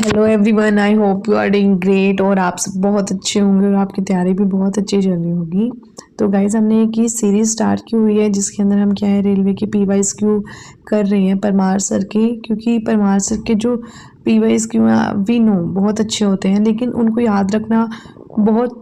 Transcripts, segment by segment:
Hello everyone, I hope you are doing great. और आप सब बहुत अच्छे होंगे और आपकी तैयारी भी बहुत अच्छी चल रही होगी। तो गाइज, हमने एक ही सीरीज़ स्टार्ट की हुई है जिसके अंदर हम क्या है, रेलवे के PYQ कर रहे हैं परमार सर के। क्योंकि परमार सर के जो PYQ हैं वी नो बहुत अच्छे होते हैं, लेकिन उनको याद रखना बहुत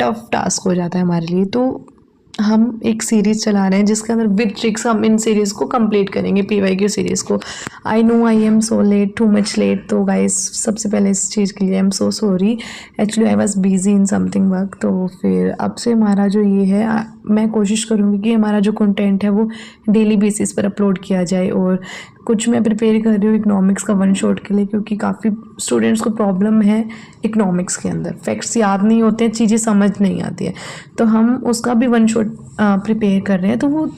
टफ टास्क हो जाता है हमारे लिए। तो हम एक सीरीज़ चला रहे हैं जिसके अंदर विद ट्रिक्स हम इन सीरीज़ को कंप्लीट करेंगे, PYQ सीरीज़ को। I know I am so late, too much late. तो गाइस, सबसे पहले इस चीज़ के लिए I am so sorry. Actually I was busy in something work. तो फिर अब से हमारा जो ये है, मैं कोशिश करूँगी कि हमारा जो कंटेंट है वो डेली बेसिस पर अपलोड किया जाए। और कुछ मैं प्रिपेयर कर रही हूँ इकोनॉमिक्स का वन शॉट के लिए, क्योंकि काफ़ी स्टूडेंट्स को प्रॉब्लम है इकोनॉमिक्स के अंदर, फैक्ट्स याद नहीं होते हैं, चीज़ें समझ नहीं आती है। तो हम उसका भी वन शॉट प्रिपेयर कर रहे हैं। तो वो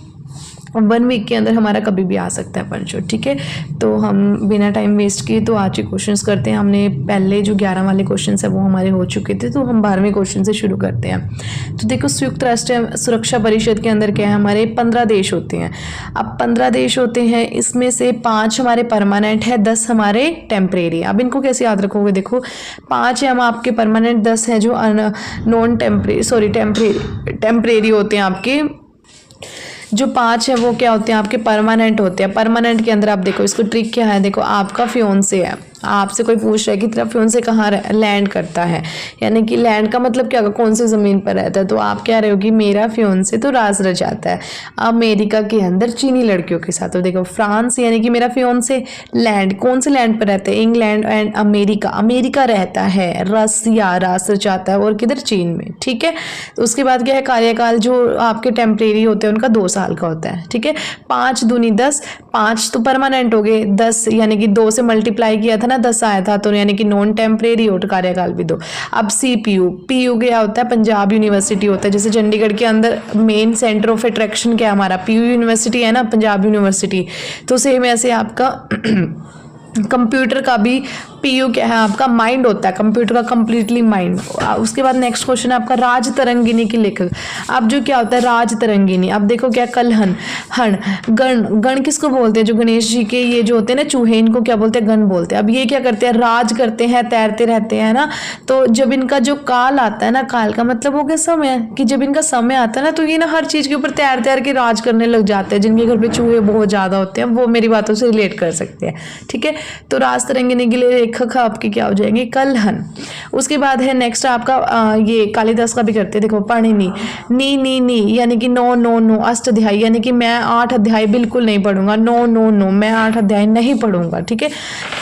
1 वीक के अंदर हमारा कभी भी आ सकता है वन शॉट, ठीक है। तो हम बिना टाइम वेस्ट किए तो आज के क्वेश्चंस करते हैं। हमने पहले जो 11 वाले क्वेश्चंस है वो हमारे हो चुके थे, तो हम 12वें क्वेश्चन से शुरू करते हैं। तो देखो, संयुक्त राष्ट्र सुरक्षा परिषद के अंदर क्या है, हमारे 15 देश होते हैं। अब 15 देश होते हैं, इसमें से 5 हमारे परमानेंट है, 10 हमारे टेम्परेरी। अब इनको कैसे याद रखोगे, देखो 5 है हम आपके परमानेंट, 10 है जो नॉन टेम्परेरी होते हैं आपके। जो 5 है वो क्या होते हैं आपके, परमानेंट होते हैं। परमानेंट के अंदर आप देखो, इसको ट्रिक क्या है, देखो आपका फियोंसे है, आपसे कोई पूछ रहा है कि तेरा फियोंसे कहाँ लैंड करता है, यानी कि लैंड का मतलब क्या होगा, कौन सी ज़मीन पर रहता है। तो आप क्या रहे हो कि मेरा फियोंसे तो राज रचाता है अमेरिका के अंदर चीनी लड़कियों के साथ। तो देखो फ्रांस, यानी कि मेरा फियोंसे लैंड, कौन से लैंड पर रहता है, इंग्लैंड एंड अमेरिका, अमेरिका रहता है। रसिया, राज रचाता है, और किधर, चीन में, ठीक है। तो उसके बाद क्या है, कार्यकाल जो आपके टेम्परेरी होते हैं उनका 2 साल का होता है, ठीक है। 5 दूनी 10, 5 तो परमानेंट हो गए, 10 यानी कि 2 से मल्टीप्लाई किया था ना, 10 आया था, तो यानी कि नॉन टेम्परेरी और कार्यकाल भी 2। अब CPU, PU क्या होता है, पंजाब यूनिवर्सिटी होता है। जैसे चंडीगढ़ के अंदर मेन सेंटर ऑफ अट्रैक्शन क्या है हमारा, PU यूनिवर्सिटी है ना, पंजाब यूनिवर्सिटी। तो सेम ऐसे आपका कंप्यूटर का भी PU क्या है आपका, माइंड होता है, कंप्यूटर का कंप्लीटली माइंड। उसके बाद नेक्स्ट क्वेश्चन है आपका, राज तरंगिनी की लेखक। अब जो क्या होता है राज तरंगिनी, अब देखो क्या, कलहन, हण, गण, गण किसको बोलते हैं, जो गणेश जी के ये जो होते हैं ना चूहे, इनको क्या बोलते हैं, गण बोलते हैं। अब ये क्या करते हैं, राज करते हैं, तैरते रहते हैं ना। तो जब इनका जो काल आता है ना, काल का मतलब हो गया समय, कि जब इनका समय आता है ना, तो ये ना हर चीज के ऊपर तैर तैर के राज करने लग जाते हैं। जिनके घर पे चूहे बहुत ज्यादा होते हैं वो मेरी बातों से रिलेट कर सकते हैं, ठीक है। तो राज तरंगिनी के लिए लेखक आपके क्या हो जाएंगे, कलहन। उसके बाद है नेक्स्ट आपका ये कालिदास का भी करते हैं, देखो पाणिनि, नी नी नी यानी कि नो नो नो, अष्टाध्यायी यानी कि मैं 8 अध्याय बिल्कुल नहीं पढ़ूंगा, नो नो नो मैं 8 अध्याय नहीं पढ़ूंगा, ठीक है।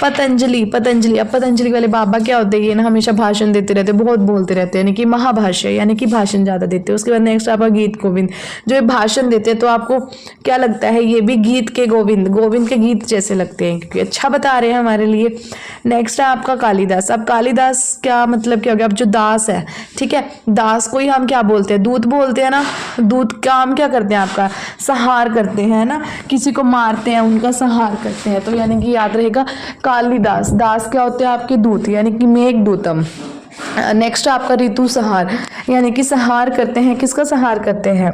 पतंजलि, पतंजलि, अब पतंजलि वाले बाबा क्या होते हैं, ये ना हमेशा भाषण देते रहते, बहुत बोलते रहते हैं, यानी कि महाभाष्य, यानी कि भाषण ज्यादा देते हैं। उसके बाद नेक्स्ट आपका गीत गोविंद, जो ये भाषण देते हैं, तो आपको क्या लगता है, ये भी गीत के गोविंद, गोविंद के गीत जैसे लगते हैं, क्योंकि अच्छा बता रहे हैं हमारे लिए। नेक्स्ट है आपका कालिदास। अब कालिदास क्या मतलब क्या हो गया, अब जो दास है, ठीक है, दास को ही हम क्या बोलते हैं, दूत बोलते हैं ना। दूत का हम क्या करते हैं, आपका संहार करते हैं ना, किसी को मारते हैं उनका संहार करते हैं। तो यानी कि याद रहेगा कालिदास, दास क्या होते हैं आपके, दूत, यानी कि मेघदूतम। नेक्स्ट आपका ऋतु संहार, यानी कि संहार करते हैं, किसका संहार करते हैं,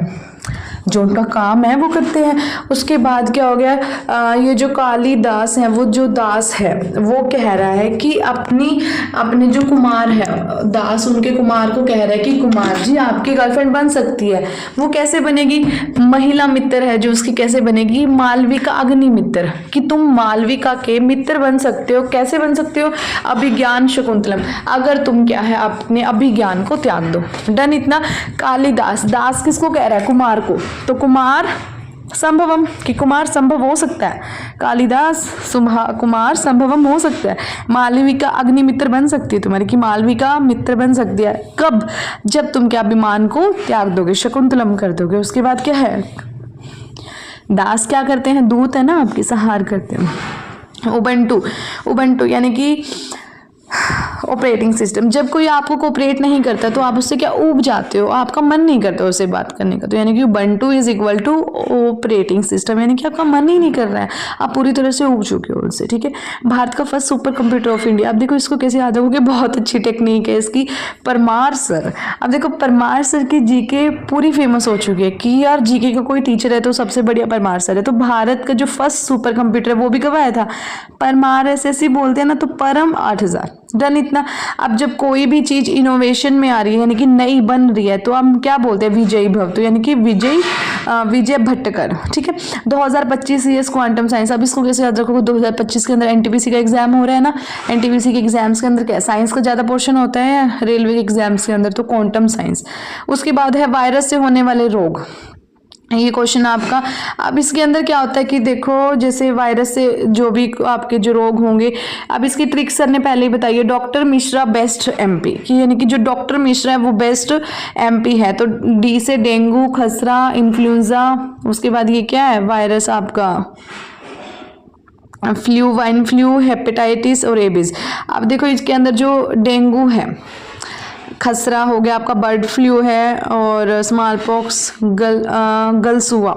जो उनका काम है वो करते हैं। उसके बाद क्या हो गया, ये जो कालिदास है, वो जो दास है वो कह रहा है कि अपने जो कुमार है, दास उनके कुमार को कह रहा है कि कुमार जी आपकी गर्लफ्रेंड बन सकती है। वो कैसे बनेगी, महिला मित्र है जो उसकी, कैसे बनेगी, मालविका अग्नि मित्र, कि तुम मालविका के मित्र बन सकते हो। कैसे बन सकते हो, अभिज्ञान शकुंतलम, अगर तुम क्या है अपने अभिज्ञान को त्याग दो। डन इतना। कालिदास, दास किसको कह रहा है, कुमार को, तो कुमार संभवम, कि कुमार संभव हो सकता है, कालिदास कुमार संभवम हो सकता है। मालविका अग्निमित्र बन सकती है तुम्हारी, कि मालविका मित्र बन सकती है, कब, जब तुम क्या अभिमान को त्याग दोगे, शकुंतलम कर दोगे। उसके बाद क्या है, दास क्या करते हैं, दूत है ना आपके, संहार करते हैं। उबंटू, उबंटू यानी कि ऑपरेटिंग सिस्टम, जब कोई आपको कोऑपरेट नहीं करता तो आप उससे क्या ऊब जाते हो, आपका मन नहीं करता उससे बात करने का। तो यानी कि Ubuntu is equal to operating system, यानी कि आपका मन ही नहीं कर रहा है, आप पूरी तरह से ऊब चुके हो उससे, ठीक है। भारत का first super computer of India, अब देखो इसको कैसे याद रखोगे, बहुत अच्छी टेक्निक है इसकी। परमार सर, अब देखो परमार सर की जीके पूरी फेमस हो चुकी है कि यार जीके का कोई टीचर है तो सबसे बढ़िया परमार सर है। तो भारत का जो फर्स्ट सुपर कंप्यूटर है वो भी कब आया था, परमार एसएससी बोलते हैं ना, तो परम 8000, डन इतना। अब जब कोई भी चीज इनोवेशन में आ रही है यानी कि नई बन रही है तो हम क्या बोलते हैं, विजयी भव, तो यानी कि विजय भट्टकर, ठीक है। 2025 ईयर्स क्वांटम साइंस, अब इसको कैसे याद रखोगे, 2025 के अंदर एनटीपीसी का एग्जाम हो रहा है ना, एनटीपीसी के एग्जाम्स के अंदर क्या साइंस का ज्यादा पोर्शन होता है रेलवे के एग्जाम्स के अंदर, तो क्वांटम साइंस। उसके बाद है वायरस से होने वाले रोग, ये क्वेश्चन आपका। अब इसके अंदर क्या होता है कि देखो जैसे वायरस से जो भी आपके जो रोग होंगे, अब इसकी ट्रिक सर ने पहले ही बताई है, डॉक्टर मिश्रा बेस्ट एमपी की, यानी कि जो डॉक्टर मिश्रा है वो बेस्ट एमपी है। तो डी से डेंगू, खसरा, इन्फ्लुएंजा, उसके बाद ये क्या है वायरस आपका फ्लू, वाइन फ्लू, हेपेटाइटिस और रेबीज। अब देखो इसके अंदर जो डेंगू है, खसरा हो गया आपका, बर्ड फ्लू है, और स्मॉल पॉक्स, गलसुआ।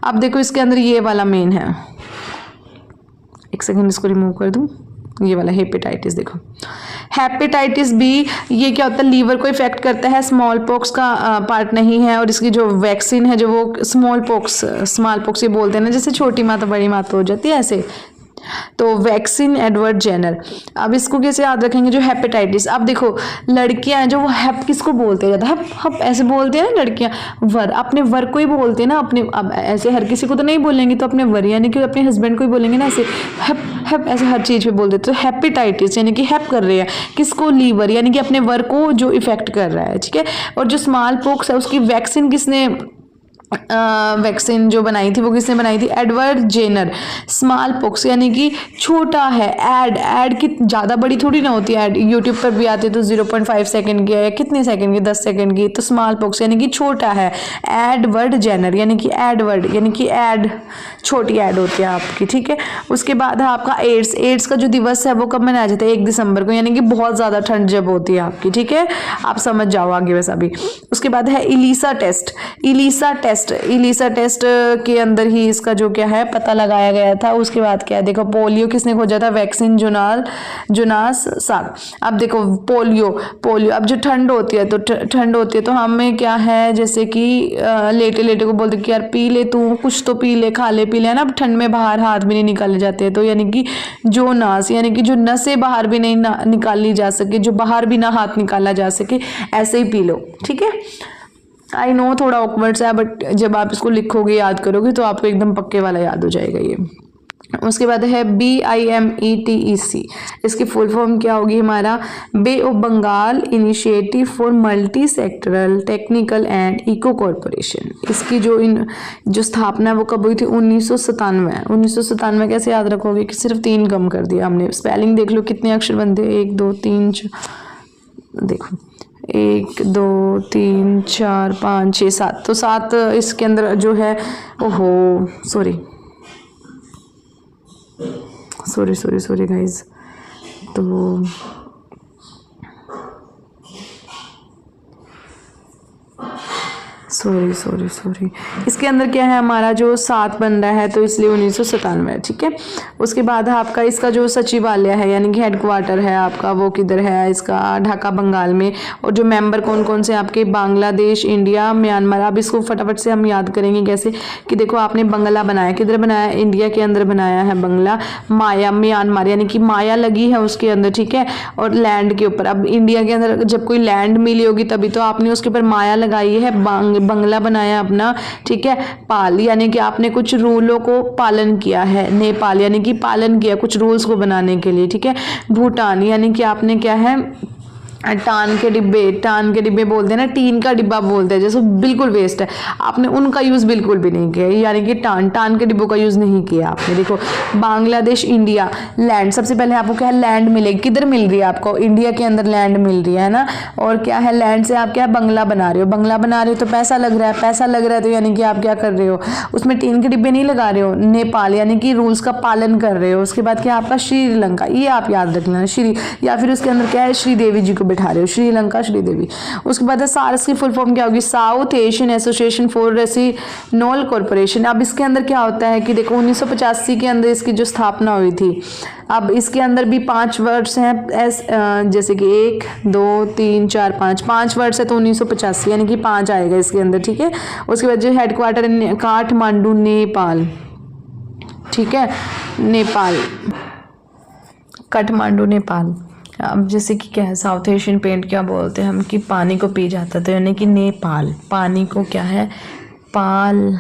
अब देखो इसके अंदर ये वाला मेन है, एक सेकंड इसको रिमूव कर दूं, ये वाला हेपेटाइटिस। देखो हेपेटाइटिस बी, ये क्या होता है, लीवर को इफेक्ट करता है, स्मॉल पॉक्स का पार्ट नहीं है, और इसकी जो वैक्सीन है जो वो स्मॉल पॉक्स ये बोलते हैं ना, जैसे छोटी माँ तो बड़ी माँ तो हो जाती है ऐसे, तो वैक्सीन एडवर्ड जेनर। अब इसको कैसे याद रखेंगे, जो हेपेटाइटिस, अब देखो लड़कियां हैं जो वो हेप किसको बोलते हैं, हप हप ऐसे बोलते हैं ना लड़कियां, वर, अपने वर को ही बोलते हैं ना अपने, अब ऐसे हर किसी को तो नहीं बोलेंगे, तो अपने वर यानी कि अपने हस्बैंड को ही बोलेंगे ना, ऐसे हेप हेप ऐसे हर चीज पे बोल देते। तो हेपेटाइटिस यानी कि हेप कर रहे हैं किसको, लीवर, यानी कि अपने वर को जो इफेक्ट कर रहा है, ठीक है। और जो स्मॉल पॉक्स है उसकी वैक्सीन किसने वैक्सीन जो बनाई थी वो किसने बनाई थी, एडवर्ड जेनर। स्मॉल पॉक्स यानी कि छोटा है, एड की ज़्यादा बड़ी थोड़ी ना होती है, एड यूट्यूब पर भी आती है तो 0.5 सेकंड की है, कितने सेकंड की, 10 सेकंड की। तो स्मॉल पॉक्स यानी कि छोटा है, एडवर्ड जेनर यानी कि एडवर्ड यानी कि एड, छोटी एड होती है आपकी, ठीक है। उसके बाद है आपका एड्स का जो दिवस है वो कब मनाया जाता है, 1 दिसंबर को, यानी कि बहुत ज़्यादा ठंड जब होती है आपकी, ठीक है, आप समझ जाओ आगे बस अभी। उसके बाद है इलीसा टेस्ट के अंदर ही इसका जो क्या है पता लगाया गया था। उसके बाद क्या है, देखो पोलियो किसने खोजा था, वैक्सीन जोनास साग। अब देखो पोलियो, अब जो ठंड होती है तो हमें क्या है, जैसे कि लेटे को बोलते कि यार पी ले तू कुछ, तो पी ले, खा ले, पी ले ना, अब ठंड में बाहर हाथ भी नहीं निकाले जाते हैं, तो यानी कि जोनास यानी कि जो नसें बाहर भी नहीं निकाली जा सके, जो बाहर भी ना हाथ निकाला जा सके, ऐसे ही पी लो, ठीक है। आई नो थोड़ा ऑकवर्ड है, बट जब आप इसको लिखोगे याद करोगे तो आपको एकदम पक्के वाला याद हो जाएगा ये। उसके बाद है BIMETEC, इसकी फुल फॉर्म क्या होगी हमारा, Bay of Bengal initiative for multi sectoral technical and eco corporation. इसकी जो स्थापना है वो कब हुई थी, 1997। कैसे याद रखोगे कि सिर्फ 3 कम कर दिया हमने। स्पेलिंग देख लो कितने अक्षर बनते हैं, 1 2 3 देखो 1 2 3 4 5 6 7, तो 7 इसके अंदर जो है, ओहो सॉरी गाइज, तो सॉरी इसके अंदर क्या है हमारा जो 7 बन रहा है, तो इसलिए 1997, ठीक है। उसके बाद आपका इसका जो सचिवालय है यानी कि हेडक्वार्टर है आपका, वो किधर है, इसका ढाका बंगाल में। और जो मेंबर कौन कौन से आपके, बांग्लादेश, इंडिया, म्यांमार। अब इसको फटाफट से हम याद करेंगे कैसे, कि देखो आपने बंगला बनाया, किधर बनाया, इंडिया के अंदर बनाया है बंगला, माया म्यांमार यानी कि माया लगी है उसके अंदर, ठीक है, और लैंड के ऊपर। अब इंडिया के अंदर जब कोई लैंड मिली होगी तभी तो आपने उसके ऊपर माया लगाई है, बंगला बनाया अपना, ठीक है। पाल यानी कि आपने कुछ रूलों को पालन किया है, नेपाल यानी कि पालन किया कुछ रूल्स को बनाने के लिए, ठीक है। भूटान यानी कि आपने क्या है टान के डिब्बे बोलते हैं ना, टीन का डिब्बा बोलते हैं, जैसे बिल्कुल वेस्ट है, आपने उनका यूज़ बिल्कुल भी नहीं किया, यानी कि टान के डिब्बों का यूज़ नहीं किया आपने। देखो बांग्लादेश, इंडिया, लैंड, सबसे पहले आपको क्या है, लैंड मिलेगी, किधर मिल रही है आपको, इंडिया के अंदर लैंड मिल रही है ना, और क्या है, लैंड से आप क्या बंगला बना रहे हो, बंगला बना रहे हो तो पैसा लग रहा है, पैसा लग रहा है तो यानी कि आप क्या कर रहे हो, उसमें टीन के डिब्बे नहीं लगा रहे हो। नेपाल यानी कि रूल्स का पालन कर रहे हो। उसके बाद क्या आपका श्रीलंका, ये आप याद रख लेना, श्री, या फिर उसके अंदर क्या है, श्रीदेवी जी को बिठा रहे हो, श्रीलंका श्रीदेवी। उसके बाद सार्स की फुल फॉर्म क्या होगी, South Asian association for regional corporation. अब इसके अंदर क्या होता है कि देखो 1985 के अंदर इसकी जो स्थापना हुई थी। अब इसके अंदर भी 5 वर्ड्स हैं, जैसे कि 1 2 3 4 5 वर्ड्स है तो 1985 यानी कि 5 आएगा इसके अंदर, ठीक है। उसके बाद जो हेडक्वार्टर काठमांडू नेपाल, ठीक है, नेपाल, काठमांडू नेपाल। अब जैसे कि क्या है, साउथ एशियन पेंट क्या बोलते हैं हम, कि पानी को पी जाता है, तो यानी कि नेपाल, पानी को क्या है, पाल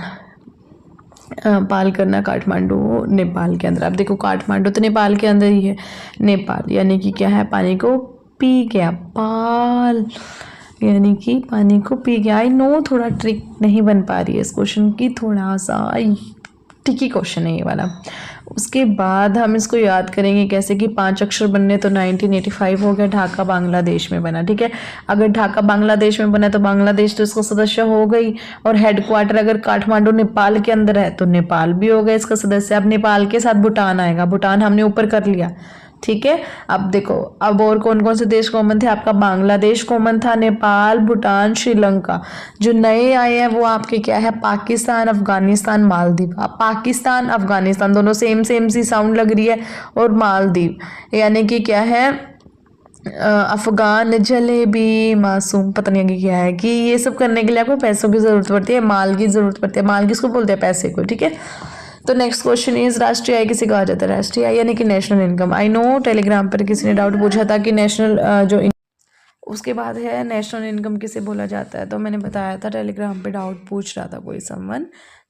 करना, काठमांडू नेपाल के अंदर। अब देखो काठमांडू तो नेपाल के अंदर ही है, नेपाल यानी कि क्या है, पानी को पी गया, पाल यानी कि पानी को पी गया। आई नो थोड़ा ट्रिक नहीं बन पा रही है इस क्वेश्चन की, थोड़ा सा ट्रिकी क्वेश्चन है ये वाला। उसके बाद हम इसको याद करेंगे कैसे कि 5 अक्षर बनने, तो 1985 हो गया, ढाका बांग्लादेश में बना, ठीक है। अगर ढाका बांग्लादेश में बना तो बांग्लादेश तो इसका सदस्य हो गई, और हेडक्वार्टर अगर काठमांडू नेपाल के अंदर है तो नेपाल भी हो गया इसका सदस्य। अब नेपाल के साथ भूटान आएगा, भूटान हमने ऊपर कर लिया, ठीक है। अब देखो अब और कौन कौन से देश कॉमन थे, आपका बांग्लादेश कॉमन था, नेपाल, भूटान, श्रीलंका। जो नए आए हैं वो आपके क्या है, पाकिस्तान, अफगानिस्तान, मालदीव। अब पाकिस्तान अफगानिस्तान दोनों सेम सेम सी साउंड लग रही है, और मालदीव यानी कि क्या है, अफगान, जलेबी, मासूम, पता नहीं आगे क्या है, कि ये सब करने के लिए आपको पैसों की जरूरत पड़ती है, माल की जरूरत पड़ती है। माल किसको बोलते हैं, पैसे को, ठीक है। तो नेक्स्ट क्वेश्चन इज राष्ट्रीय आय किसे कहा जाता है, राष्ट्रीय आय यानी कि national income. I know Telegram पर किसी ने डाउट पूछा था कि उसके बाद है नेशनल इनकम किसे बोला जाता है, तो मैंने बताया था टेलीग्राम पे डाउट पूछ रहा था कोई समवन,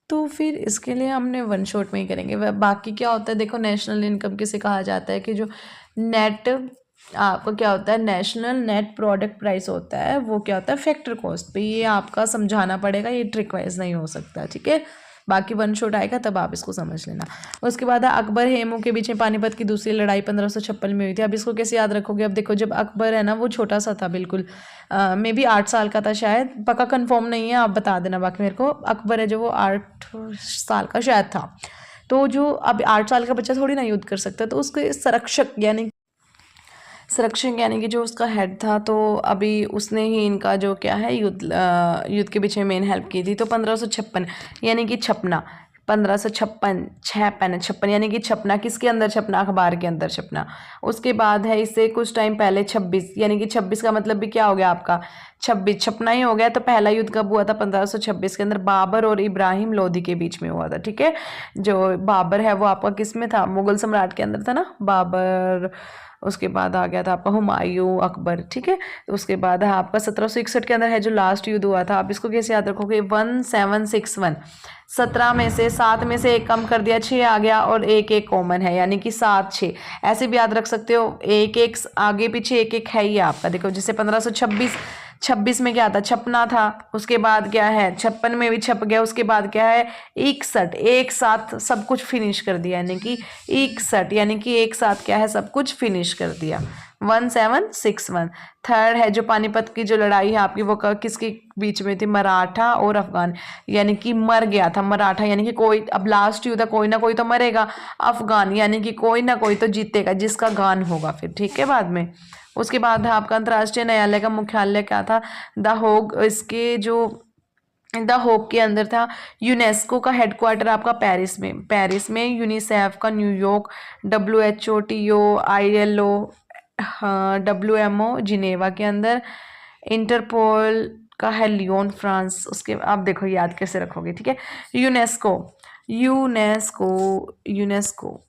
तो फिर इसके लिए हमने वन शॉट में ही करेंगे। बाकी क्या होता है, देखो नेशनल इनकम किसे कहा जाता है, कि जो नेट आपका क्या होता है, नेशनल नेट प्रोडक्ट प्राइस होता है, वो क्या होता है, फैक्टर कॉस्ट पे। ये आपका समझाना पड़ेगा, ये ट्रिक वाइज नहीं हो सकता, ठीक है। बाकी वन शॉट आएगा तब आप इसको समझ लेना। उसके बाद है अकबर हेमू के बीच में पानीपत की दूसरी लड़ाई 1556 में हुई थी। अब इसको कैसे याद रखोगे, अब देखो जब अकबर है ना वो छोटा सा था बिल्कुल, मे बी 8 साल का था शायद, पक्का कंफर्म नहीं है, आप बता देना बाकी मेरे को। अकबर है जो वो 8 साल का शायद था, तो जो अब 8 साल का बच्चा थोड़ी ना युद्ध कर सकता, तो उसके संरक्षक यानी कि जो उसका हेड था, तो अभी उसने ही इनका जो क्या है युद्ध के पीछे मेन हेल्प की थी। तो 1556 यानी कि छपना, 1556 छप्पन यानी कि छपना, किसके अंदर छपना, अखबार के अंदर छपना। उसके बाद है इससे कुछ टाइम पहले 26 यानी कि 26 का मतलब भी क्या हो गया आपका, 26 छपना ही हो गया। तो पहला युद्ध कब हुआ था, 1526 के अंदर बाबर और इब्राहिम लोधी के बीच में हुआ था, ठीक है। जो बाबर है वो आपका किस में था, मुगल सम्राट के अंदर था ना बाबर, उसके बाद आ गया था आपका हुमायूं, अकबर, ठीक है। तो उसके बाद है आपका 1761 के अंदर है जो लास्ट युद्ध हुआ था। आप इसको कैसे याद रखोगे, 1761, 17 में से 7 में से 1 कम कर दिया, 6 आ गया, और 1 1 कॉमन है यानी कि 7 6, ऐसे भी याद रख सकते हो। 1 1 आगे पीछे 1 1 है ही आपका। देखो जैसे 1526 में क्या था, छपना था, उसके बाद क्या है 56 में भी छप गया, उसके बाद क्या है 61, एक साथ सब कुछ फिनिश कर दिया, यानी कि 61 यानी कि एक साथ क्या है सब कुछ फिनिश कर दिया। 1761। थर्ड है जो पानीपत की जो लड़ाई है आपकी, वो किसके बीच में थी, मराठा और अफगान, यानी कि मर गया था मराठा, यानी कि कोई, अब लास्ट युद्ध कोई ना कोई तो मरेगा, अफगान यानी कि कोई ना कोई तो जीतेगा जिसका गान होगा फिर, ठीक है बाद में। उसके बाद है आपका अंतर्राष्ट्रीय न्यायालय का मुख्यालय क्या था, द होग, इसके जो द होग के अंदर था। यूनेस्को का हेडक्वार्टर आपका पेरिस में, यूनिसेफ का New York, WHO TO ILO WMO Geneva के अंदर, इंटरपोल का है लियोन फ्रांस। उसके आप देखो याद कैसे रखोगे, ठीक है। यूनेस्को यूनेस्को यूनेस्को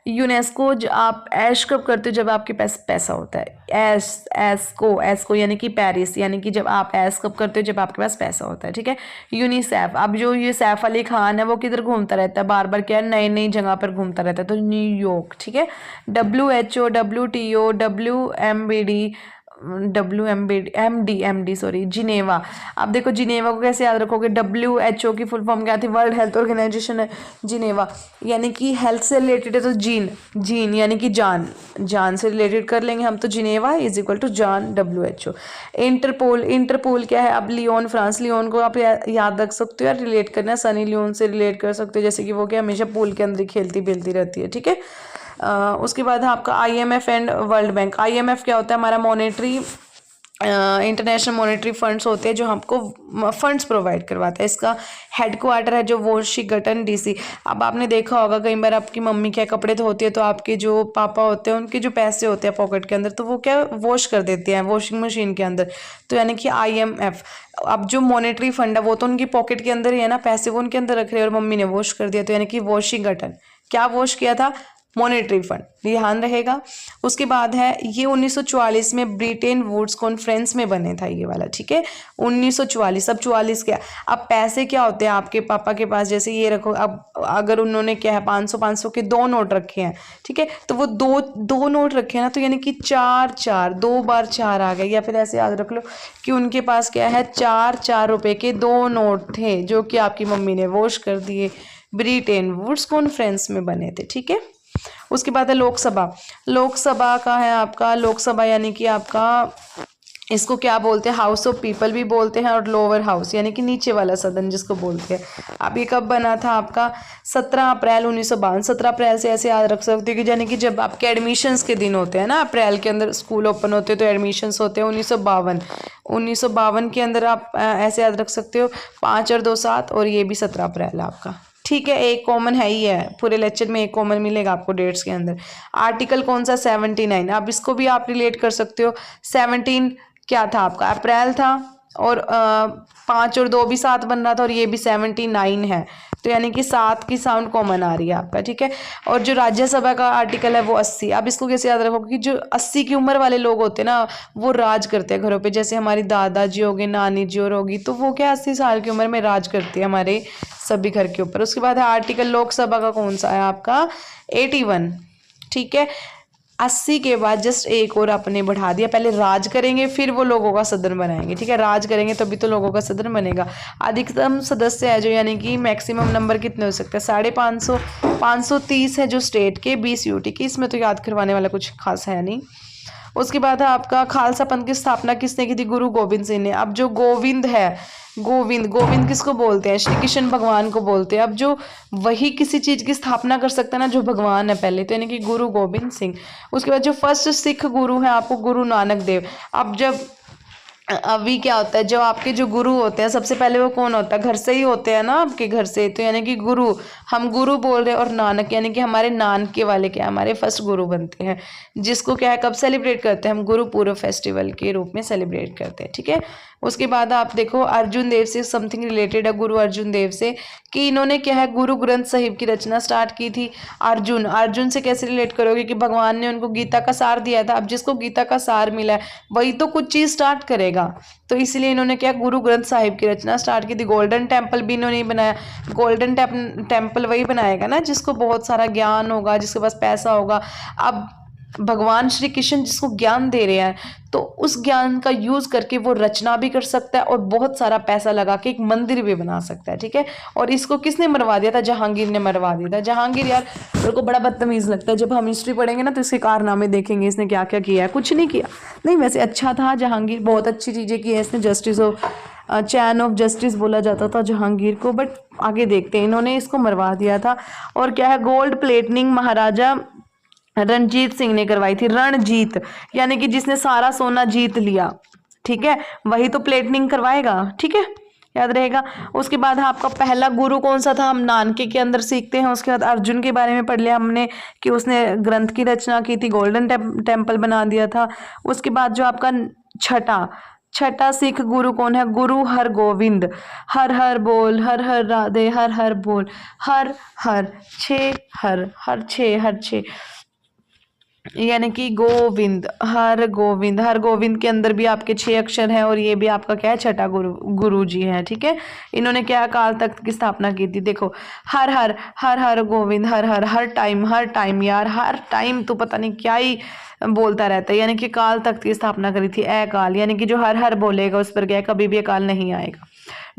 यूनेस्को आप ऐश कब करते हो? जब आपके पास पैसा होता है। एस्को यानी कि पेरिस, यानी कि जब आप ऐश कब करते हो? जब आपके पास पैसा होता है, ठीक है। यूनिसेफ, अब जो ये सैफ अली खान है वो किधर घूमता रहता है बार बार, क्या है, नई नई जगह पर घूमता रहता है, तो न्यूयॉर्क, ठीक है। WHO, WTO, WMD sorry, Geneva. आप देखो जिनेवा को कैसे याद रखोगे? WHO की फुल फॉर्म क्या थी? वर्ल्ड हेल्थ ऑर्गेनाइजेशन है जिनेवा, यानी कि हेल्थ से रिलेटेड है तो जीन यानी कि जान से रिलेटेड कर लेंगे हम, तो जिनेवा इज इक्वल टू जान WHO। इंटरपोल क्या है? अब लियोन, फ्रांस, लियोन को आप याद रख सकते हो या रिलेट करना है, सनी लियोन से रिलेट कर सकते हो, जैसे कि वो क्या हमेशा पूल के अंदर खेलती खेलती रहती है, ठीक है। उसके बाद है आपका IMF and world bank. IMF क्या होता है? हमारा मॉनेटरी इंटरनेशनल मॉनेटरी फंड्स होते हैं जो हमको फंड्स प्रोवाइड करवाता है। इसका हेडक्वार्टर है जो वॉशिंगटन DC। अब आपने देखा होगा कई बार आपकी मम्मी क्या कपड़े धोती है तो आपके जो पापा होते हैं उनके जो पैसे होते हैं पॉकेट के अंदर, तो वो क्या वॉश कर देते हैं वॉशिंग मशीन के अंदर, तो यानी कि IMF। अब जो मॉनेटरी फंड है वो तो उनकी पॉकेट के अंदर ही है ना, पैसे वो उनके अंदर रख रहे हैं और मम्मी ने वॉश कर दिया, तो यानी कि वॉशिंगटन क्या वॉश किया था? मॉनेटरी फंड, ध्यान रहेगा। उसके बाद है ये 1944 में ब्रिटेन वुड्स कॉन्फ्रेंस में बने था ये वाला, ठीक है। 1944, अब 44 क्या? अब पैसे क्या होते हैं आपके पापा के पास? जैसे ये रखो, अब अगर उन्होंने क्या है 500 के 2 नोट रखे हैं, ठीक है, तो वो दो नोट रखे हैं ना, तो यानी कि 4 2 बार 4 आ गए, या फिर ऐसे याद रख लो कि उनके पास क्या है 4 रुपए के 2 नोट थे जो कि आपकी मम्मी ने वॉश कर दिए, ब्रिटेन वुड्स कॉन्फ्रेंस में बने थे, ठीक है। उसके बाद है लोकसभा का है आपका, लोकसभा यानी कि आपका इसको क्या बोलते हैं? हाउस ऑफ पीपल भी बोलते हैं, और लोअर हाउस यानी कि नीचे वाला सदन जिसको बोलते हैं। अब ये कब बना था आपका? 17 अप्रैल 1952। 17 अप्रैल से ऐसे याद रख सकते हो कि यानी कि जब आपके एडमिशन्स के दिन होते हैं ना, अप्रैल के अंदर स्कूल ओपन होते हैं तो एडमिशन्स होते हैं 1952 के अंदर। आप ऐसे याद रख सकते हो 5 और 2 7, और ये भी 17 अप्रैल आपका, ठीक है। एक कॉमन है ही है, पूरे लेक्चर में एक कॉमन मिलेगा आपको डेट्स के अंदर। आर्टिकल कौन सा? 79। अब इसको भी आप रिलेट कर सकते हो। 17 क्या था आपका? अप्रैल था, और 5 और 2 भी 7 बन रहा था, और ये भी 79 है, तो यानी कि 7 की साउंड कॉमन आ रही है आपका, ठीक है। और जो राज्यसभा का आर्टिकल है वो 80। अब इसको कैसे याद रखोगे कि जो 80 की उम्र वाले लोग होते हैं ना वो राज करते हैं घरों पे, जैसे हमारी दादाजी हो गए, नानी जी और होगी, तो वो क्या 80 साल की उम्र में राज करती है हमारे सभी घर के ऊपर। उसके बाद है आर्टिकल लोकसभा का कौन सा है आपका? 81, ठीक है। 80 के बाद जस्ट एक और आपने बढ़ा दिया, पहले राज करेंगे फिर वो लोगों का सदन बनाएंगे, ठीक है। राज करेंगे तभी तो लोगों का सदन बनेगा। अधिकतम सदस्य है जो, यानी कि मैक्सिमम नंबर कितने हो सकते हैं? 550, 530 है जो स्टेट के, 20 यूटी की। इसमें तो याद करवाने वाला कुछ खास है नहीं। उसके बाद है आपका खालसा पंथ की स्थापना किसने की थी? गुरु गोविंद सिंह ने। अब जो गोविंद है, गोविंद किसको बोलते हैं? श्री कृष्ण भगवान को बोलते हैं। अब जो वही किसी चीज की स्थापना कर सकता है ना जो भगवान है पहले, तो यानी कि गुरु गोविंद सिंह। उसके बाद जो फर्स्ट सिख गुरु है आपको गुरु नानक देव। अब जब अभी क्या होता है, जो आपके जो गुरु होते हैं सबसे पहले वो कौन होता है? घर से ही होते हैं ना, आपके घर से, तो यानी कि गुरु, हम गुरु बोल रहे हैं, और नानक यानी कि हमारे नानके वाले क्या है? हमारे फर्स्ट गुरु बनते हैं, जिसको क्या है कब सेलिब्रेट करते हैं? हम गुरु पूर्व फेस्टिवल के रूप में सेलिब्रेट करते हैं, ठीक है। उसके बाद आप देखो अर्जुन देव से समथिंग रिलेटेड है, गुरु अर्जुन देव से, कि इन्होंने क्या है गुरु ग्रंथ साहिब की रचना स्टार्ट की थी। अर्जुन से कैसे रिलेट करोगे कि भगवान ने उनको गीता का सार दिया था। अब जिसको गीता का सार मिला है वही तो कुछ चीज स्टार्ट करेगा, तो इसलिए इन्होंने क्या गुरु ग्रंथ साहिब की रचना स्टार्ट की थी। गोल्डन टेम्पल भी इन्होंने बनाया। गोल्डन टेम्पल वही बनाएगा ना जिसको बहुत सारा ज्ञान होगा, जिसके पास पैसा होगा। अब भगवान श्री कृष्ण जिसको ज्ञान दे रहे हैं, तो उस ज्ञान का यूज करके वो रचना भी कर सकता है और बहुत सारा पैसा लगा के एक मंदिर भी बना सकता है, ठीक है। और इसको किसने मरवा दिया था? जहांगीर ने मरवा दिया था। जहांगीर यार मेरे को बड़ा बदतमीज लगता है, जब हम हिस्ट्री पढ़ेंगे ना तो इसके कारनामे देखेंगे, इसने क्या क्या किया है। कुछ नहीं किया, नहीं वैसे अच्छा था जहांगीर, बहुत अच्छी चीजें की है इसने। Justice of chain of justice बोला जाता था जहांगीर को, बट आगे देखते हैं, इन्होंने इसको मरवा दिया था। और क्या है गोल्ड प्लेटिंग महाराजा रणजीत सिंह ने करवाई थी। रणजीत यानी कि जिसने सारा सोना जीत लिया, ठीक है, वही तो प्लेटिनिंग करवाएगा, ठीक है, याद रहेगा। उसके बाद आपका पहला गुरु कौन सा था? हम नानके के अंदर सीखते हैं। उसके बाद अर्जुन के बारे में पढ़ लिया हमने कि उसने ग्रंथ की रचना की थी, गोल्डन टेम्पल बना दिया था। उसके बाद जो आपका छठा सिख गुरु कौन है? गुरु हरगोविंद। हर हर बोल, हर हर राधे, हर हर बोल, हर हर छे, हर हर छे, हर छे, यानी कि गोविंद, हर गोविंद। हर गोविंद के अंदर भी आपके 6 अक्षर हैं और ये भी आपका क्या है? छठा गुरु जी है। ठीक है, इन्होंने क्या अकाल तख्त की स्थापना की थी? देखो, हर हर, हर हर गोविंद, हर हर, हर टाइम यार, हर टाइम तो पता नहीं क्या ही बोलता रहता है। यानी कि काल तख्त की स्थापना करी थी अकाल, यानी कि जो हर हर बोलेगा उस पर क्या है? कभी भी अकाल नहीं आएगा।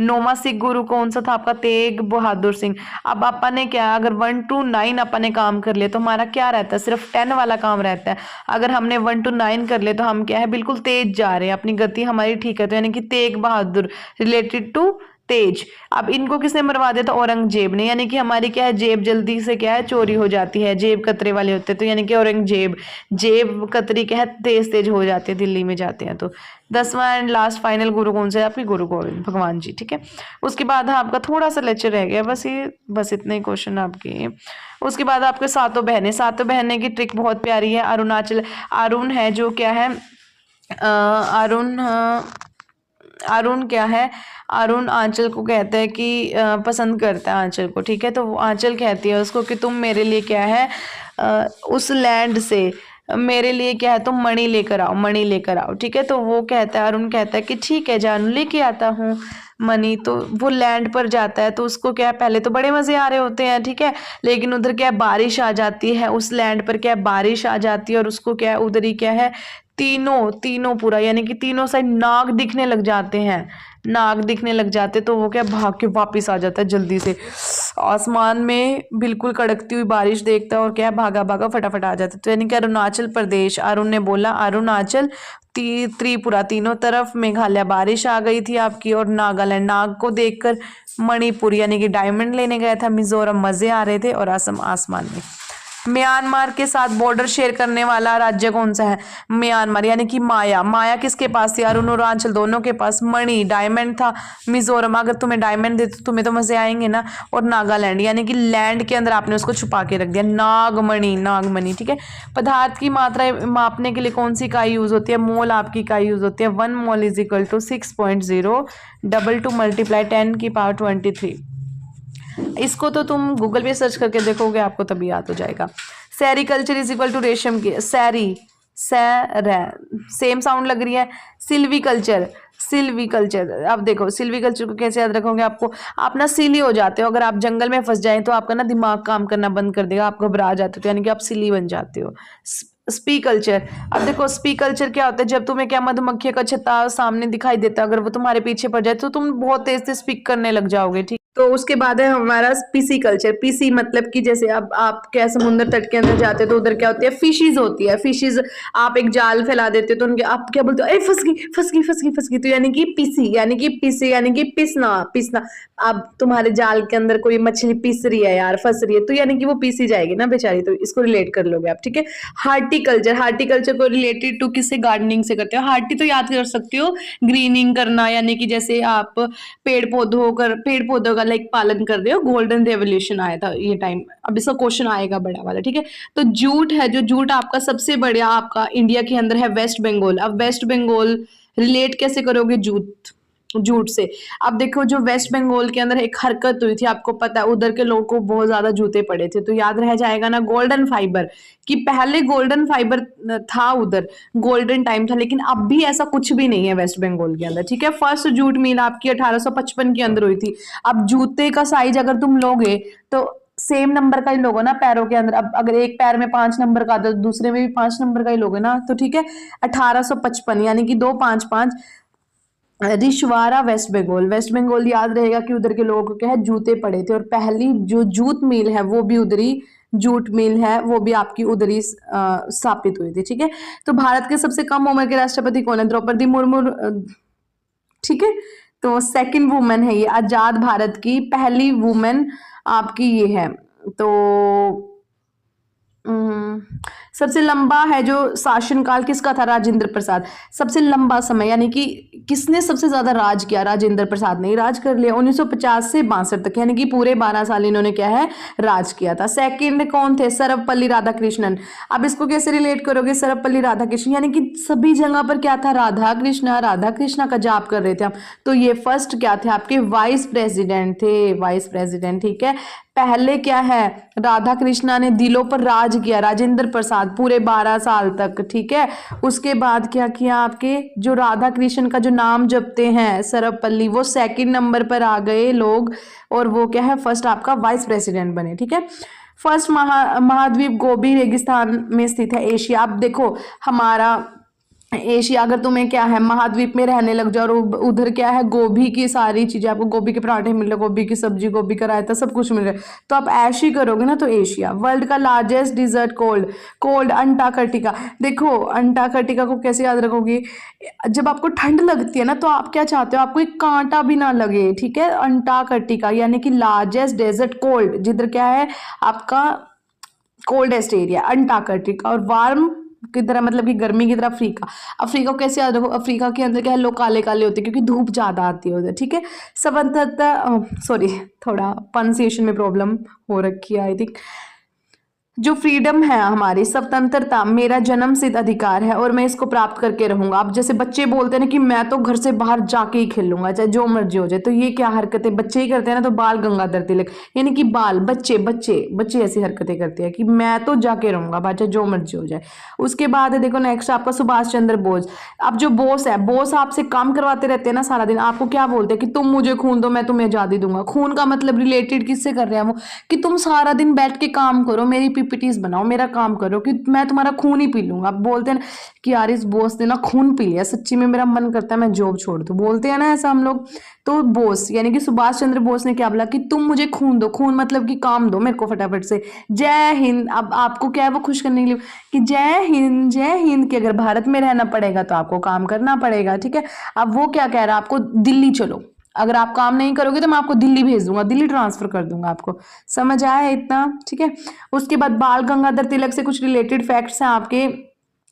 नौवां सिख गुरु कौन सा था आपका? तेग बहादुर सिंह। अब अपन ने क्या, अगर 1 to 9 अपन ने काम कर लिया तो हमारा क्या रहता है? सिर्फ 10 वाला काम रहता है। अगर हमने 1 to 9 कर लिया तो हम क्या है? बिल्कुल तेज जा रहे हैं, अपनी गति हमारी ठीक है। तो यानी कि तेग बहादुर रिलेटेड टू तेज। अब इनको किसने मरवा दिया था? औरंगजेब ने। यानी कि हमारी क्या है? जेब जल्दी से क्या है? चोरी हो जाती है, जेब कतरे वाले होते हैं, तो यानी कि औरंगजेब, जेब कतरी क्या है? तेज तेज हो जाती है, दिल्ली में जाते हैं। तो 10वां एंड लास्ट फाइनल गुरु कौन सा है? आपके गुरु गोविंद भगवान जी। ठीक है, उसके बाद आपका थोड़ा सा लेक्चर रह गया, बस इतने ही क्वेश्चन आपके। उसके बाद आपके सातों बहनें। सातों बहनें की ट्रिक बहुत प्यारी है। अरुणाचल, अरुण है जो क्या है? अरुण क्या है? अरुण आंचल को कहता है कि पसंद करता है आंचल को। ठीक है, तो वो आंचल कहती है उसको कि तुम मेरे लिए क्या है? उस लैंड से मेरे लिए क्या है? तुम मणि लेकर आओ, मणि लेकर आओ। ठीक है, तो वो कहता है, अरुण कहता है कि ठीक है जानू, लेके आता हूँ मणि। तो वो लैंड पर जाता है, तो उसको क्या है? पहले तो बड़े मजे आ रहे होते हैं। ठीक है, लेकिन उधर क्या है? बारिश आ जाती है, उस लैंड पर क्या है? बारिश आ जाती है और उसको क्या है? उधर ही क्या है? तीनों तीनों पूरा, यानी कि तीनों साइड नाग दिखने लग जाते हैं, नाग दिखने लग जाते। तो वो क्या भाग के वापिस आ जाता है जल्दी से, आसमान में बिल्कुल कड़कती हुई बारिश देखता है और क्या भागा भागा फटाफट आ जाता है। तो यानी कि अरुणाचल प्रदेश, अरुण ने बोला अरुणाचल, त्रिपुरा, तीनों तरफ मेघालय बारिश आ गई थी आपकी, और नागालैंड, नाग को देखकर मणिपुर यानी कि डायमंड लेने गया था, मिजोरम मजे आ रहे थे, और असम आसमान में। म्यांमार के साथ बॉर्डर शेयर करने वाला राज्य कौन सा है? म्यांमार, यानी कि माया, माया किसके पास थी? अरुणाचल दोनों के पास। मणि डायमंड था। मिजोरम, अगर तुम्हें डायमंड दे तो तुम्हें तो मजे आएंगे ना। और नागालैंड, यानी कि लैंड के अंदर आपने उसको छुपा के रख दिया, नागमणि, नागमणि। ठीक है, पदार्थ की मात्रा मापने के लिए कौन सी इकाई यूज होती है? मोल आपकी इकाई यूज होती है। 1 mole is equal to 6.0 22 multiply 10⁻23। इसको तो तुम गूगल पे सर्च करके देखोगे, आपको तभी याद हो जाएगा। सेरिकल्चर इज इक्वल टू रेशम की, सैरी, सेम साउंड लग रही है। सिल्वीकल्चर, सिल्वीकल्चर, अब देखो सिल्वीकल्चर को कैसे याद रखोगे? आपको, आप ना सिली हो जाते हो, अगर आप जंगल में फंस जाए तो आपका ना दिमाग काम करना बंद कर देगा, आप घबरा जाते हो, तो यानी कि आप सिली बन जाते हो। स्पीकल्चर, अब देखो स्पीकल्चर क्या होता है? जब तुम्हें क्या मधुमक्खी का छत्ता सामने दिखाई देता है, अगर वो तुम्हारे पीछे पड़ जाए तो तुम बहुत तेज से स्पीक करने लग जाओगे। ठीक, तो उसके बाद है हमारा पीसी कल्चर। पीसी मतलब कि जैसे अब आप क्या समुद्र तट के अंदर जाते हो तो उधर क्या होती है? फिशेज होती है। फिशेज, आप एक जाल फैला देते हो तो उनके आप क्या बोलते हो? ए फंस गई, फंस गई, फंस गई, फंस गई। तो यानी कि पीसी, यानी कि पीसी, यानी कि पिसना, पिसना। अब तुम्हारे जाल के अंदर कोई मछली पिस रही है यार, फंस रही है, तो यानी कि वो पीसी जाएगी ना बेचारी, तो इसको रिलेट कर लोगे आप। ठीक है, हार्टिकल्चर, हार्टिकल्चर को रिलेटेड टू किससे? गार्डनिंग से करते हो। हार्टी तो याद कर सकते हो, ग्रीनिंग करना, यानी कि जैसे आप पेड़ पौधों का लाइक पालन कर रहे हो। गोल्डन रेवोल्यूशन आया था ये टाइम, अब इसका क्वेश्चन आएगा बड़ा वाला। ठीक है, तो जूट है, जो जूट आपका सबसे बड़ा आपका इंडिया के अंदर है वेस्ट बंगाल। अब वेस्ट बंगाल रिलेट कैसे करोगे? जूट से। अब देखो जो वेस्ट बंगाल के अंदर एक हरकत हुई थी, आपको पता है उधर के लोगों को बहुत ज्यादा जूते पड़े थे, तो याद रह जाएगा ना गोल्डन फाइबर, कि पहले गोल्डन फाइबर था उधर, गोल्डन टाइम था, लेकिन अब भी ऐसा कुछ भी नहीं है वेस्ट बंगाल के अंदर। ठीक है, फर्स्ट जूट मिल आपकी 1855 के अंदर हुई थी। अब जूते का साइज अगर तुम लोगे तो सेम नंबर का ही लोगे ना पैरों के अंदर। अब अगर एक पैर में 5 नंबर का तो दूसरे में भी 5 नंबर का ही लोगे ना, तो ठीक है 1855 यानी कि 255। रिशवारा वेस्ट बंगाल, वेस्ट बंगाल याद रहेगा कि उधर के लोगों को क्या है? जूते पड़े थे, और पहली जो जूट मिल है वो भी उधरी, जूट मिल है वो भी आपकी उधरी स्थापित हुई थी। ठीक है, तो भारत के सबसे कम उम्र के राष्ट्रपति कौन है? द्रौपदी मुर्मू। ठीक है, तो सेकंड वुमेन है ये, आजाद भारत की पहली वुमेन आपकी ये है। तो सबसे लंबा है जो शासनकाल किसका था, राजेंद्र प्रसाद। सबसे लंबा समय यानी कि किसने सबसे ज्यादा राज किया, राजेंद्र प्रसाद ने राज कर लिया 1950 से 62 तक, यानी कि पूरे 12 साल इन्होंने क्या है, राज किया था। सेकंड कौन थे, सर्वपल्ली राधाकृष्णन। अब इसको कैसे रिलेट करोगे, सर्वपल्ली राधाकृष्णन यानी कि सभी जगह पर क्या था, राधा कृष्णा का जाप कर रहे थे हम। तो ये फर्स्ट क्या थे, आपके वाइस प्रेसिडेंट थे, वाइस प्रेसिडेंट, ठीक है। पहले क्या है, राधा कृष्णा ने दिलों पर राज किया, राजेंद्र प्रसाद पूरे 12 साल तक, ठीक है। उसके बाद क्या किया, आपके जो राधा कृष्ण का जो नाम जपते हैं सर्वपल्ली, वो सेकंड नंबर पर आ गए लोग, और वो क्या है, फर्स्ट आपका वाइस प्रेसिडेंट बने, ठीक है। फर्स्ट महाद्वीप गोबी रेगिस्तान में स्थित है, एशिया। अब देखो हमारा एशिया, अगर तुम्हें क्या है, महाद्वीप में रहने लग जाओ और उधर क्या है, गोभी की सारी चीजें, आपको गोभी के पराठे मिल रहे, गोभी की सब्जी, गोभी का रायता, सब कुछ मिल रहा है, तो आप ऐश ही करोगे ना, तो एशिया। वर्ल्ड का largest desert cold, cold Antarctica. देखो अंटार्कटिका को कैसे याद रखोगे, जब आपको ठंड लगती है ना, तो आप क्या चाहते हो, आपको एक कांटा भी ना लगे, ठीक है। अंटार्कटिका यानी कि लार्जेस्ट डेजर्ट कोल्ड, जिधर क्या है आपका कोल्डेस्ट एरिया अंटार्कटिका, और वार्म की तरह मतलब कि गर्मी की तरह अफ्रीका। अफ्रीका को कैसे याद रखो, अफ्रीका के अंदर क्या है, लोग काले काले होते हैं क्योंकि धूप ज्यादा आती है उधर, ठीक है। स्वतंत्रता, सॉरी थोड़ा प्रोनाउंसिएशन में प्रॉब्लम हो रखी है आई थिंक। जो फ्रीडम है हमारी, स्वतंत्रता मेरा जन्म सिद्ध अधिकार है और मैं इसको प्राप्त करके रहूंगा। अब जैसे बच्चे बोलते हैं ना कि मैं तो घर से बाहर जाके ही खेलूंगा चाहे जो मर्जी हो जाए, तो ये क्या हरकतें बच्चे ही करते हैं ना, तो बाल गंगाधर तिलक यानी कि बाल बच्चे बच्चे बच्चे ऐसी हरकतें करते हैं कि मैं तो जाके रहूंगा बाहर चाहे जो मर्जी हो जाए। उसके बाद है देखो नेक्स्ट आपका सुभाष चंद्र बोस। अब जो बोस है, बोस आपसे काम करवाते रहते हैं ना सारा दिन, आपको क्या बोलते हैं कि तुम मुझे खून दो मैं तुम्हें आजादी दूंगा। खून का मतलब रिलेटेड किससे कर रहे हैं वो, कि तुम सारा दिन बैठ के काम करो, मेरी पीपीटीज बनाओ, मेरा काम करो, कि मैं तुम्हारा खून ही पी लूंगा। अब बोलते हैं ना कि यार इस बॉस ने ना खून पी लिया, सच्ची में मेरा मन करता है मैं जॉब छोड़ दूं, बोलते हैं ना ऐसा हम लोग। तो बोस यानी कि सुभाष चंद्र बोस ने क्या बोला कि तुम मुझे खून दो, खून मतलब कि काम दो मेरे को फटाफट से। जय हिंद। अब आपको क्या है वो खुश करने के लिए कि जय हिंद, कि अगर भारत में रहना पड़ेगा तो आपको काम करना पड़ेगा, ठीक है। अब वो क्या कह रहा है आपको, दिल्ली चलो, अगर आप काम नहीं करोगे तो मैं आपको दिल्ली भेज दूंगा, दिल्ली ट्रांसफर कर दूंगा आपको। समझ आया इतना, ठीक है। उसके बाद बाल गंगाधर तिलक से कुछ रिलेटेड फैक्ट्स हैं आपके,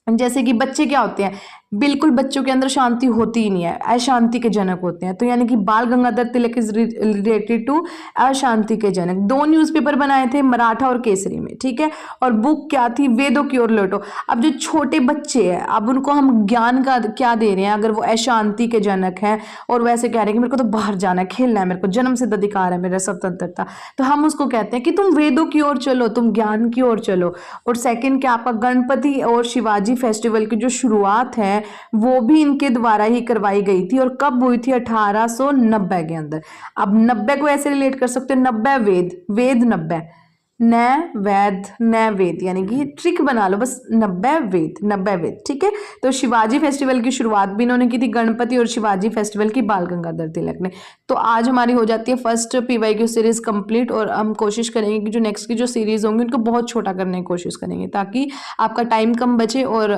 जैसे कि बच्चे क्या होते हैं, बिल्कुल बच्चों के अंदर शांति होती ही नहीं है, अशांति के जनक होते हैं। तो यानी कि बाल Gangadhar Tilak is related to अशांति के जनक। 2 न्यूज़पेपर बनाए थे, मराठा और केसरी में, ठीक है। और बुक क्या थी, वेदों की ओर लौटो। अब जो छोटे बच्चे हैं, अब उनको हम ज्ञान का क्या दे रहे हैं, अगर वो अशांति के जनक हैं और वैसे कह रहे हैं कि मेरे को तो बाहर जाना है, खेलना है, मेरे को जन्म सिद्ध अधिकार है, मेरा स्वतंत्रता, तो हम उसको कहते हैं कि तुम वेदों की ओर चलो, तुम ज्ञान की ओर चलो। और सेकंड क्या आपका, गणपति और शिवाजी फेस्टिवल की जो शुरुआत है वो भी इनके द्वारा ही करवाई गई थी, और कब हुई थी, 1890 के अंदर। अब 90 को ऐसे रिलेट कर सकते हो, 90 वेद, वेद 90, न वेद यानी कि ट्रिक बना लो बस, 90 वेद, 90 वेद, ठीक है। तो शिवाजी फेस्टिवल की शुरुआत भी इन्होंने की थी, गणपति और शिवाजी फेस्टिवल की बाल गंगाधर तिलक ने। तो आज हमारी हो जाती है फर्स्ट पीवाईक्यू सीरीज कंप्लीट, और हम कोशिश करेंगे कि जो नेक्स्ट की जो सीरीज होंगी उनको बहुत छोटा करने की कोशिश करेंगे, ताकि आपका टाइम कम बचे और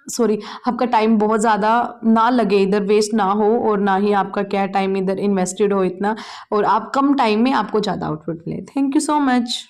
सॉरी आपका टाइम बहुत ज़्यादा ना लगे, इधर वेस्ट ना हो, और ना ही आपका क्या टाइम इधर इन्वेस्टेड हो इतना, और आप कम टाइम में आपको ज़्यादा आउटपुट मिले। Thank you so much.